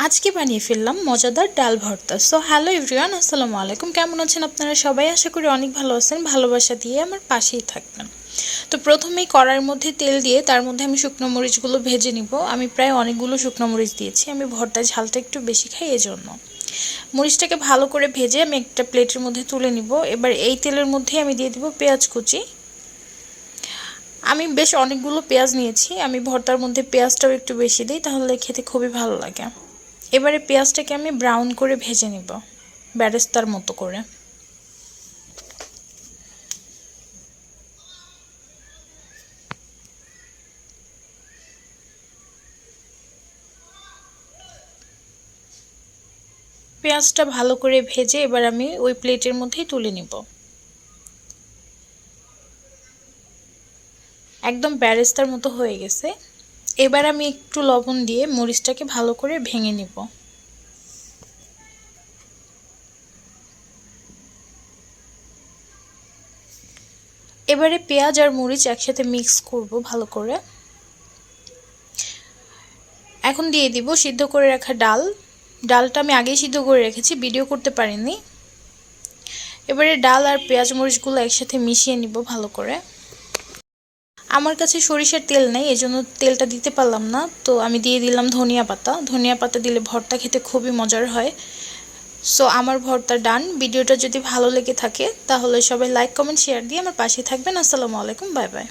আজকে বানিয়ে ফেললাম মজাদার ডাল ভর্তা। সো হ্যালো এভরিওয়ান, আসসালামু আলাইকুম। কেমন আছেন আপনারা সবাই? আশা করি অনেক ভালো আছেন। ভালোবাসা দিয়ে আমার পাশেই থাকবেন। তো প্রথমেই কড়াইয়ের মধ্যে তেল দিয়ে তার মধ্যে আমি শুকনো মরিচগুলো ভেজে নিব। আমি প্রায় অনেকগুলো শুকনো মরিচ দিয়েছি, আমি ভর্তায় ঝালটা একটু বেশি খাই এজন্য। মরিচটাকে ভালো করে ভেজে আমি একটা প্লেটের মধ্যে তুলে নিব। এবার এই তেলের মধ্যে আমি দিয়ে দিব পেঁয়াজ কুচি। আমি বেশ অনেকগুলো পেঁয়াজ নিয়েছি, আমি ভর্তার মধ্যে পেঁয়াজটাও একটু বেশি দিই, তাহলে খেতে খুবই ভালো লাগে। এবারে পেঁয়াজটাকে আমি ব্রাউন করে ভেজে নিব, বেরেস্তার মতো করে। পেঁয়াজটা ভালো করে ভেজে এবার আমি ওই প্লেটের মধ্যেই তুলে নিব। একদম বেরেস্তার মতো হয়ে গেছে। এবার আমি একটু লবণ দিয়ে মরিচটাকে ভালো করে ভেঙে নিব। এবারে পেঁয়াজ আর মরিচ একসাথে মিক্স করব ভালো করে। এখন দিয়ে দিব সিদ্ধ করে রাখা ডাল। ডালটা আমি আগেই সিদ্ধ করে রেখেছি, ভিডিও করতে পারিনি। এবারে ডাল আর পেঁয়াজ মরিচগুলো একসাথে মিশিয়ে নিব ভালো করে। আমার কাছে সরিষার তেল নেই, এজন্য তেলটা দিতে পারলাম না, তো আমি দিয়ে দিলাম ধনিয়া পাতা। ধনিয়া পাতা দিলে ভর্তা খেতে খুবই মজার হয়। সো আমার ভর্তা ডান। ভিডিওটা যদি ভালো লেগে থাকে তাহলে সবাই লাইক কমেন্ট শেয়ার দিয়ে আমার পাশে থাকবেন। আসসালামু আলাইকুম, বাই বাই।